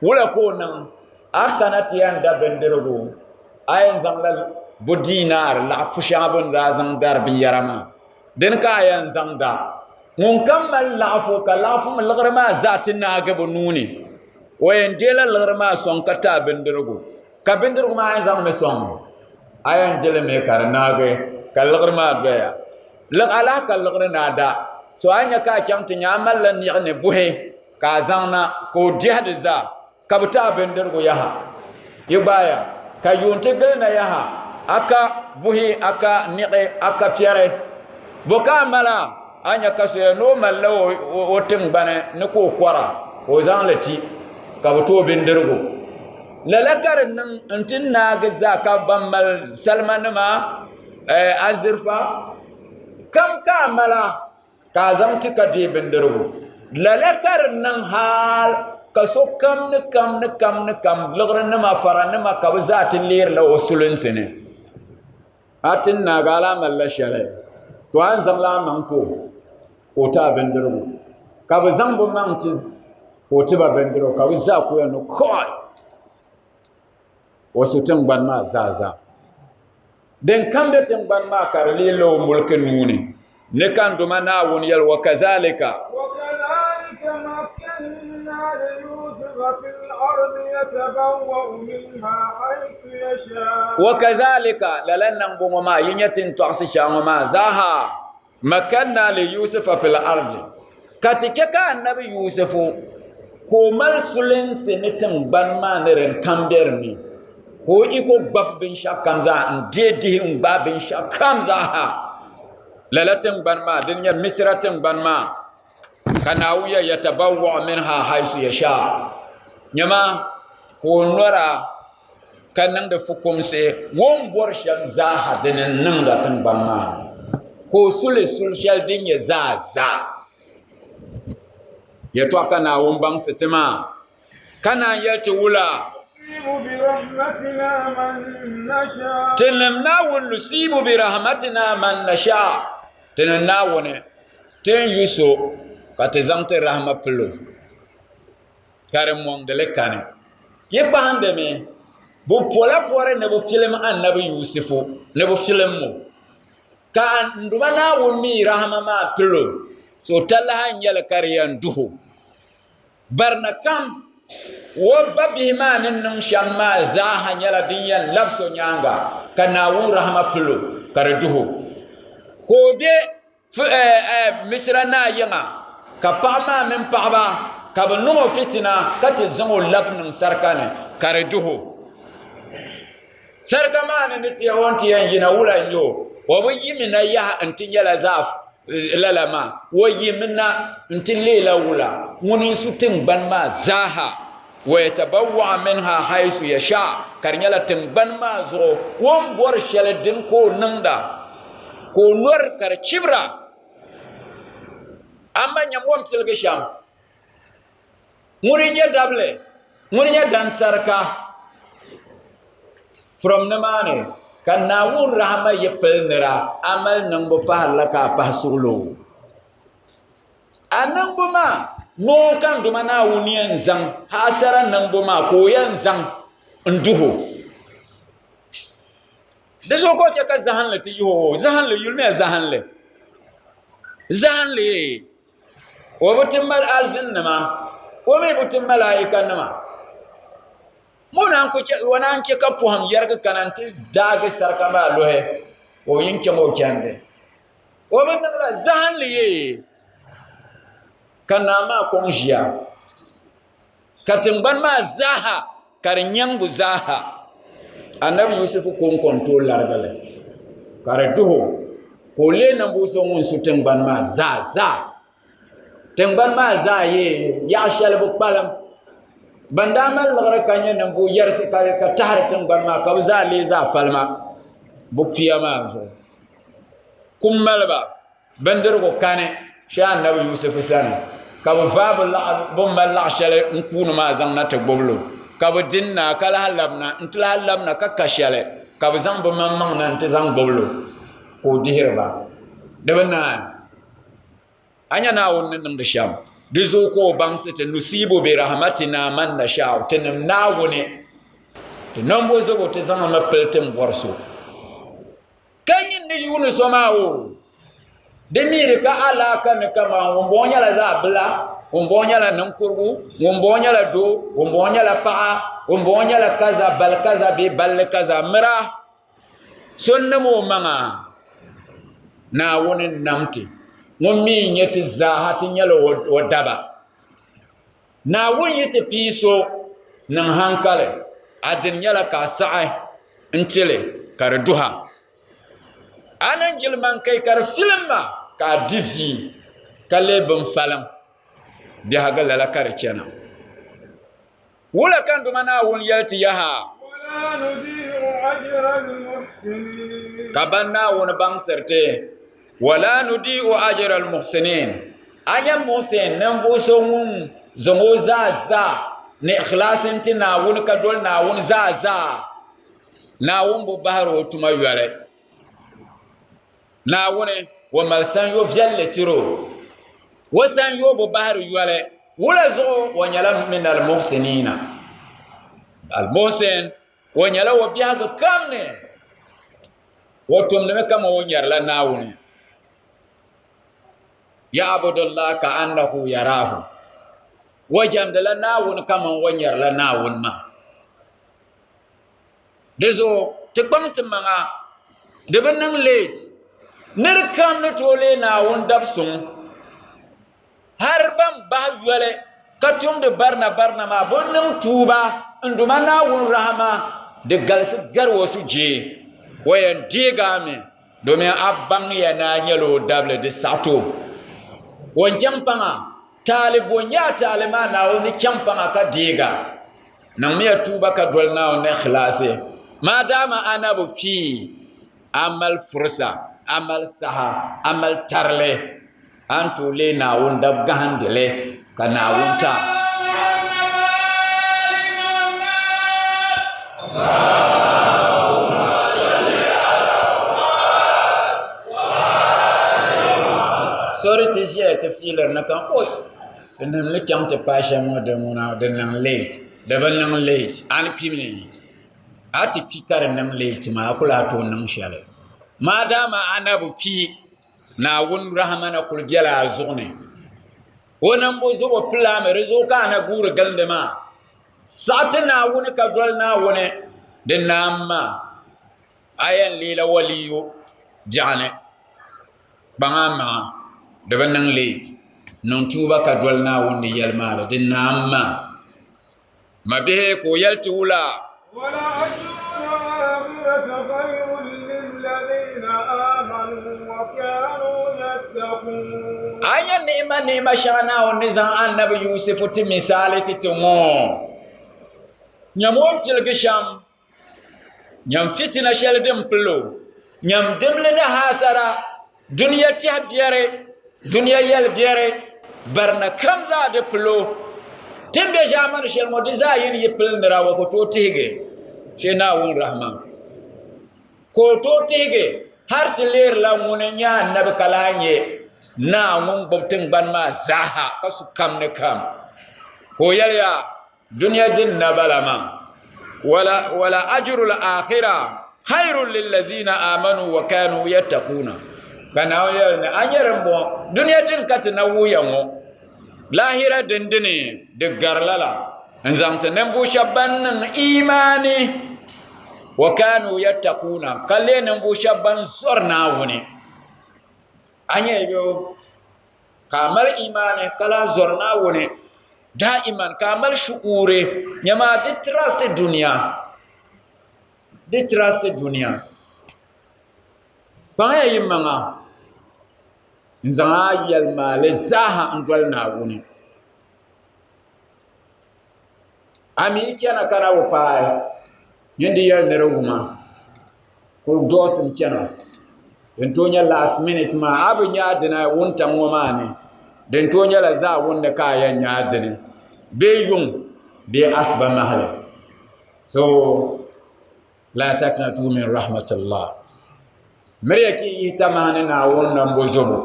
wala ko nan akana tiyan da bendergo ayan zan lal budinar la fushabun razan darbi yarama den ka ayan zan da mun kammal lafu ka lafu mun lagrama zatin na gaba nuni wayan jela lagrama son kata bendergo ka bendergo ma ayan zan me son ayan jele me karnage kalgrama doya lag ala kalgrana da so anya ka kyamti nyamal lan ne buhe ka zanna ko jihad za ka buta bendergo yaha yubaya ka yunte gana yaha aka buhi aka niqe aka piare boka mala anya kaso no mallo wotin bana ne ko kwara o zan lati ka buto bendergo lalakar nan antin na ga zaka bammal salman ma azirfa kam ka mala ka zamti ka de bendergo lalakar nan hal kaso kam lagran ma faran ma ka zatin lir la wasulun sine atin na gala malla shale to an zamla manto ko ta bendergo ka ba zambu mantin ko tiba bendergo ka za ku ya no kai wasu ban ma zaza den kambe ban ma karli lo mulkin nuni ne kan duma na won yal wa kazalika مكنا ليوسف في الأرض يتبوأ منها حيث يشاء وكذلك للن نبو ما ينيتن تعصي ما زاها مكنا ليوسف في الأرض كاتيكا النبي يوسف كومال سلين سنتن بان ما نرن كامبرني ko iko babbin shakam za an dedi in babin shakam za ha lalatin banma dunya misratin banma kana wuya yatabawwa minha haisu yasha nyama ko nora kanan da fukum se won borshan za ha dinin nan da tan banma ko sule sulshal din ya za ya to kana won bang sitima kana yalti wula برحمتنا من نشاء تنمنا ونصيب برحمتنا من نشاء تنمنا ون تن يسو كتزمت رحمة بلو كارم وان دلكاني يبان دمي بو بولا فوري نبو فيلم أن نبو يوسفو نبو فيلم مو كان ندوانا ونمي رحمة ما بلو سو تلها نيال كاريان دوهو برنا كم وبابه ما ننم شما زاها نيلا دنيا لبسو نيانغا كناو رحمة بلو كردوه كوبي مصرنا ينا كباما من بابا كبنوم فتنا كتزمو لبن سركانه كردوه سركمان نتي هونتي ينجنا ولا نيو وبيمنا يا انتي يلا زاف لا ما ويمنا انتي ليلا ولا ونسوتين بنما زاها ويتبوع منها حيث يشاء كرنيلا تنبن ما زو وم بور شل دين كو نندا كو نور كر چبرا اما نياموم تلگشام مورينيا دابله مورينيا دانساركا from namane kan nawur rahma yepel nira amal nang bo pahalaka pahsulo anang buma no kan dumana wuniyan zang hasara nan buma ko yan zang nduho dezo ko ke ka zahan le ti yo zahan le yulme zahan le wa butimmal alzinnama wa me butimmal malaika mona ko ke wana ke ka puham yarga kananti dage sarkama lohe o yinke mo kande wa man na zahan le kanama konjia katimban ma zaha karinyangu zaha annabi yusuf kon control largale kare duho ko le na bu so ngun su tengban ma tengban ma za ye ya shal bu palam bandamal lagara kanya na bu yarsi kare ka tahar tengban ma ka za le za falma bu fiya ma zo kummalba bandir ko kane sha annabi yusuf sani ka bu fabul la bu mal la shal nkunu ma zang na ta gboblo ka bu dinna kala halabna ntla halabna ka kashale ka bu zang bu mamang na nt zang gboblo ko dihirba debana anya na wonne nang de sham dizo ko bangsete nusibu bi rahmatina man nasha tenem na wone to nombo zo bo te zanga ma peltem borso kanyin ni yunu somawo de mire ka ala kan kama wombonya la zabla wombonya la nankurgu wombonya la do wombonya la pa wombonya la kaza bal kaza bi bal kaza mira sonnamo manga na woni namti ngommi nyeti zahati nyalo wadaba na woni yete piso nan hankale adin nyala ka sa'i ntele kar duha anan jilman kai kar filma ka difi kale ban falam bi haga lala kar cena wala kan duma na won yalti yaha ولا نضيع أجر المحسنين kabanna won bang serte wala nudi'u ajra al-muhsinin anya muhsin nan bo so mun zongo za ne ikhlasin tina won ka dol na won za na won bo baharo tuma yare na wone wa malsan yo vyalle tiro wasan yo bo baharo yare wala zo wanyala min al-muhsinina al-muhsin wanyala wa bihaga kamne wotum ne kama wonyar la na wone ya abudullah ka annahu yarahu wajam da la nawun kaman wanyar la nawun ma dezo te kwamtin manga de bannan late nir kam na tole nawun dabsun har ban ba yale katum de barna ma bonnan tuba nduma nawun rahama de galsi garwo su je wayan diga me domin abban yana nyalo dable de sato won jampanga talibo nya talima na woni jampanga ka diga nan me tuba ka dol na woni ikhlasi madama ana bu fi amal fursa amal saha amal tarle antu le na won dab gahandele kana wonta sorry to share to feel na kan oi dan le kyam te pasha mo de mona de nan late de ban nan late an pimi ati pikar nan late ma kula to nan shale madama anabu fi na won rahmana kul jala zugni wonan bo zo pla me rezo ka na gura galde ma satina woni ka dol na woni de namma ayan lila waliyo jane bangama de banang late non tuba ka dol na woni yalmala de namma mabe ko yalti wula ولا أجر الآخرة خير للذين آمنوا وكانوا يتقون anya neema shana on nizan annabi yusuf ti misali ti tumo nyamon tilgisham nyam fitina sheldem plo nyam demle na hasara dunya tahbiyare dunya yel biyare barna kamza de plo timbe jaman shel modiza yin yipl ndara wa ko to tige shena won rahman ko to tige har tiler la munenya annabi kalanye na mun bobtin ban ma zaha kasu kam ne kam ko yalya dunya din na balama wala ajrul akhirah khairul lil ladzina amanu wa kanu yattaquna kana yalne anyaran bo dunya din katna wuyango lahira dindine de garlala nzamta nembu shabban imani wa kanu yattaquna kalle nembu shabban zorna woni anya yo kamal imane kala zorna woni daiman kamal shuure nyama de trust dunya di trust dunia pa ya yimanga nzanga yalma le zaha ndwal na wuni ami kana kana wo pa yindi ya nere wuma ko dosim kana den tonya last minute ma abu nya dina wunta ngoma ne den tonya la za wonne ka ya nya dine be yung be asba mahal so la taknatu min rahmatillah مريكي يتمانى ناون نمبوزوبو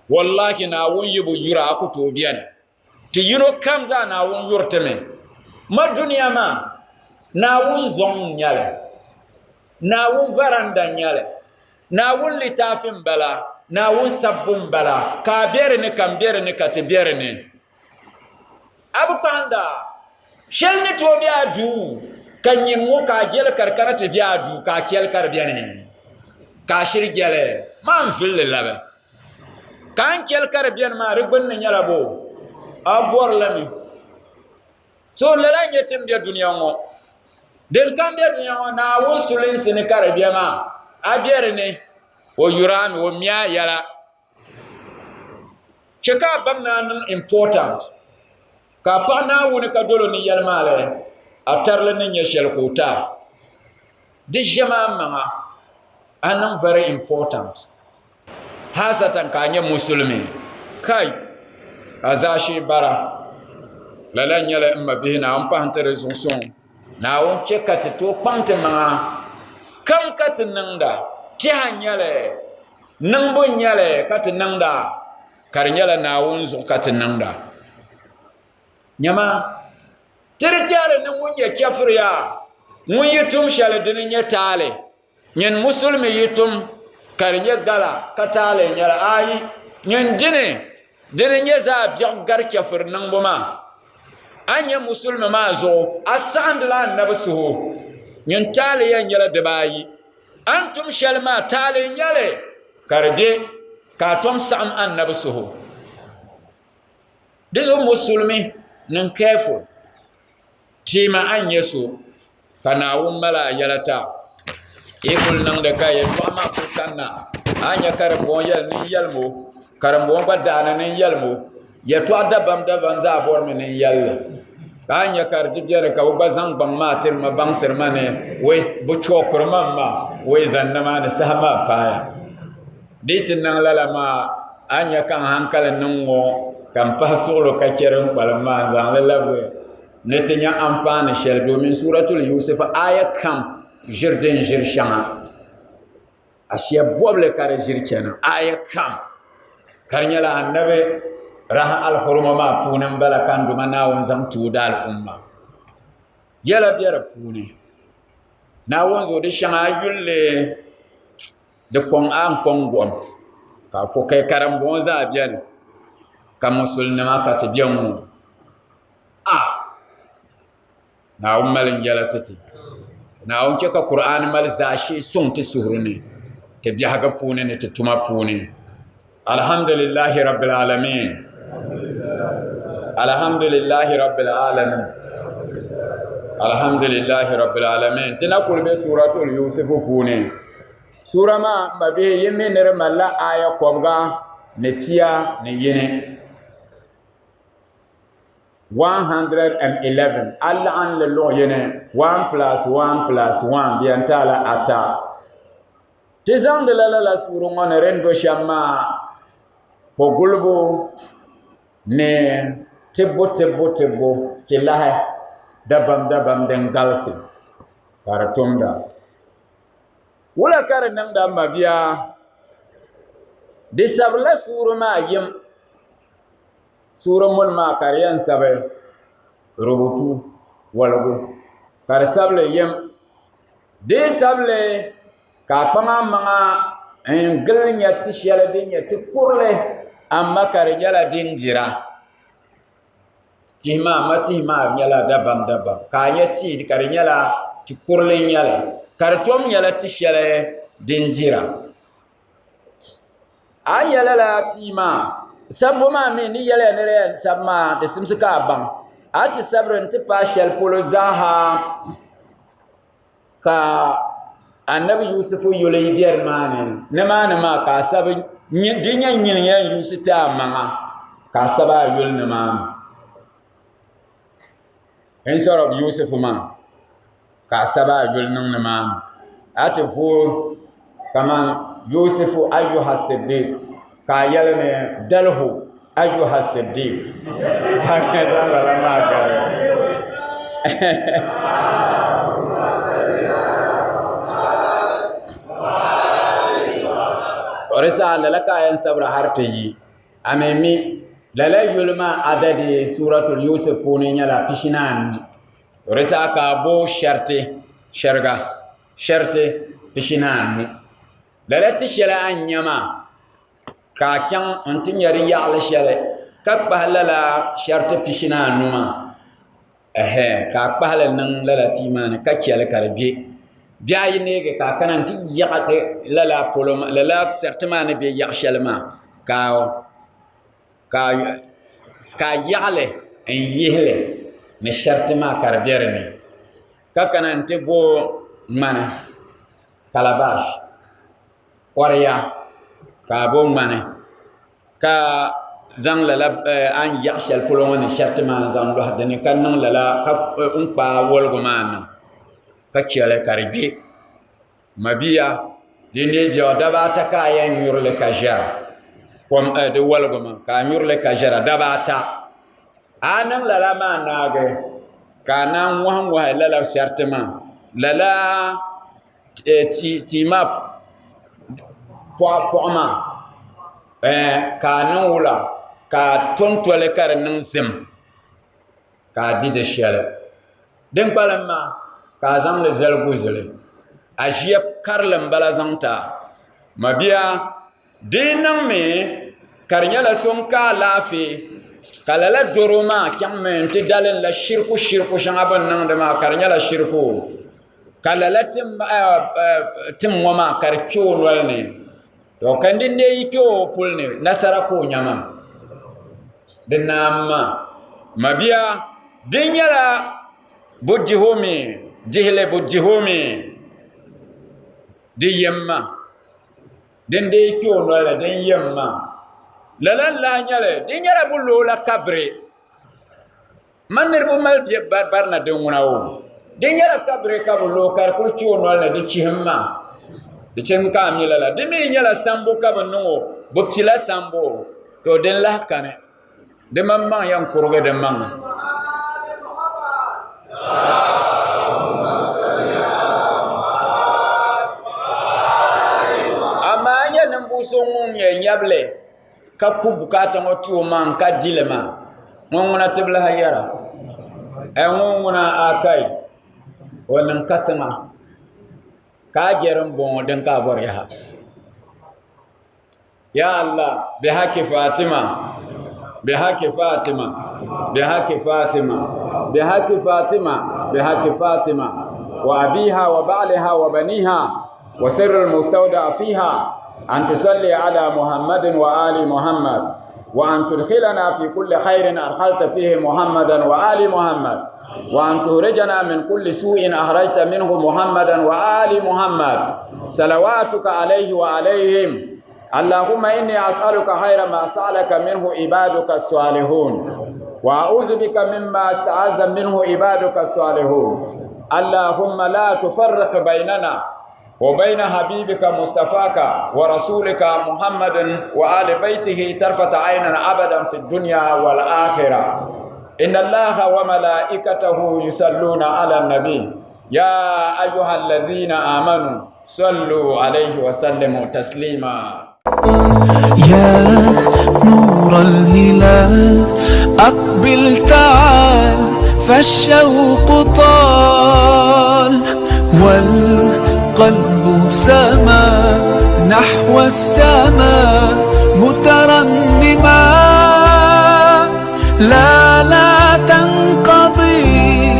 والله ناون يبو يرا أكتو بيان تيجينو كمزا ناون يرتمي ما الدنيا ما ناون زون نيالي ناون فراندا نيالي ناون لتافم بلا ناون سبون بلا كابيرني كامبيرني كاتبيرني أبو باندا شلني توبيا دو كنيمو كاجيل كركرة تبيا دو كاكيل كربياني kashir gele man fille labe kan kel karbian ma ribun nyala bo abor lami so lela nyetim de dunya ngo del kan de dunya ngo na wosulin sin karbian ma adere ne o yurami o miya yara cheka bamna nan important ka pana woni ka dolo ni yalmale atarle ni nyeshel kota di jama mama anam very important hasatan kanye musulmi kai azashi bara lala nyala imma bihina am pante resolution na won chekati to pante ma kam kat nangda ti hanyale nangbo nyale kat nangda kar nyala na won zo kat nangda nyama tertiale na munye kafriya munye tum shale dinin tale nyen musulmi yitum karnye gala katale nyara ayi nyen dine nye za biyak gar kafir nang boma anya musulmi ma zo asandla nabsuhu nyen tale ya nyala debayi antum shalma tale nyale karde ka tom sam an nabsuhu dizo musulmi nan careful tima an yeso kana wummala yalata ikul nang de kay fama ko kanna anya karbo yal ni yalmo karbo badana ni yalmo ya to adabam daban za bor men yalla anya kar dibere ka bazang bang matir ma bang sermane we bu chokor mamma we zanna ma sahama faya ditin nang lala ma anya kan hankala nungo kan pasolo ka keren balma zan lalawe netinya amfani shel domin suratul yusuf aya kam jirden jirshana ashiya boble kare jirchana aya kam karnyala annabe raha al hurma ma punan bala kandu manawon zam tudal umma yala biara puni nawon zo de shanga yulle de kon an kon gon ka fo kay karam bonza bian kam musulma ka tabiyan na ummalin yala tati na onke ka qur'an mal zashi sun ti suhruni te biya ga pune ne te tuma pune alhamdulillahi rabbil alamin alhamdulillahi rabbil alamin alhamdulillahi rabbil alamin tina kulbe suratul yusuf pune sura ma mabe yemme ne malla aya kobga ne tiya ne yene 111 Allah an le lo yene 1 + 1 + 1 biantala ata tizang de la suru ngone rendo shama fo gulbo ne tebbo tilaha dabam den galsi karatumda wala kar nan da mabiya disabla suru ma yim sura mun ma karyan sabai rubutu walgo kar sable yem de sable ka pama manga en gelnya ti shala de nya ti kurle amma kar yala din dira tihma matihma yala dabam ka nya ti kar yala ti kurle yala kar tom yala ti shala din dira ayala la tima sabu ma mi ni yele nere sabma de simsika bang ati sabren ti pa shel polo zaha ka annabi Yusuf yule biyar mane ne ma ka sabi dinya nyin ya Yusuf ta manga ka saba yul ne ma en sort of Yusuf ma ka saba yul ne ma atifu kama Yusuf ayyuha siddiq ka yalne dalhu ayyuha siddiq haka zalla ma kare orisa lalaka yan sabra hartayi amemi lala yulma adadi suratul Yusuf puni nyala pishinan orisa ka bo sharte pishinan lala tishela anyama ka kyan antin yari ya'la shele ka bahlala sharte pishinan numa ka bahlal nan lala timana ka kyale karbe biayi nege ka kananti yaqade lala poloma lala certainement be yaqshalma ka yaqle en yehle ne certainement karberne ka kananti bo mana calabash Korea ka bo mana ka zang lala an yaqshal poloma ne certainement zang do hadani kan nan lala ka pa wolgo mana ka kyale karbi mabiya dinde jo dabata ka yan yurle ka jara kom de walgoma ka yurle ka jara dabata anan lala ma nage kanan wa lala certainement lala timap poama kanan wula ka tontole kar nan zim ka dide shele den palamma ka zang le zel buzule a jiep karlem bala zangta mabia dinang me karnya la som ka lafi kala la doroma kyamme ti dalen la shirku shangaban nang de ma karnya la shirku kala la tim wama kar kyo walne to kandin ne yiko pulne nasara ko nyama dinamma mabia dinyala bujihumi jihle bujihumi di yemma den de kyo no la den yemma la nyale di nyala bullo la kabre manner bu mal bi barna de ngunawo di nyala kabre kabullo kar ko kyo no la di chihma di chem ka mi la di mi nyala sambo kabno bo pila sambo to den la kane de mamma yang kurge de mamma amanya nambuso ngunye nyable ka kubukata ngotu man ka dilema ngona tibla hayara ngona akai wannan katama ka geran bon dan ka bor ya Allah bi haki Fatima بحق فاطمة بحق فاطمة بحق فاطمة بحق فاطمة وأبيها وبعلها وبنيها وسر المستودع فيها أن تصلي على محمد وآل محمد وأن تدخلنا في كل خير أدخلت فيه محمدا وآل محمد وأن تخرجنا من كل سوء أخرجت منه محمدا وآل محمد صلواتك عليه وعليهم اللهم إني أسألك خير ما سألك منه عبادك الصالحون وأعوذ بك مما استعاذ منه عبادك الصالحون اللهم لا تفرق بيننا وبين حبيبك مصطفاك ورسولك محمد وآل بيته طرفة عين أبدا في الدنيا والآخرة إن الله وملائكته يصلون على النبي يا أيها الذين آمنوا صلوا عليه وسلموا تسليما يا نور الهلال أقبل تعال فالشوق طال والقلب سما نحو السماء مترنما لا تنقضي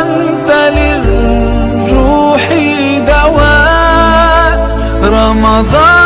أنت للروح دواء رمضان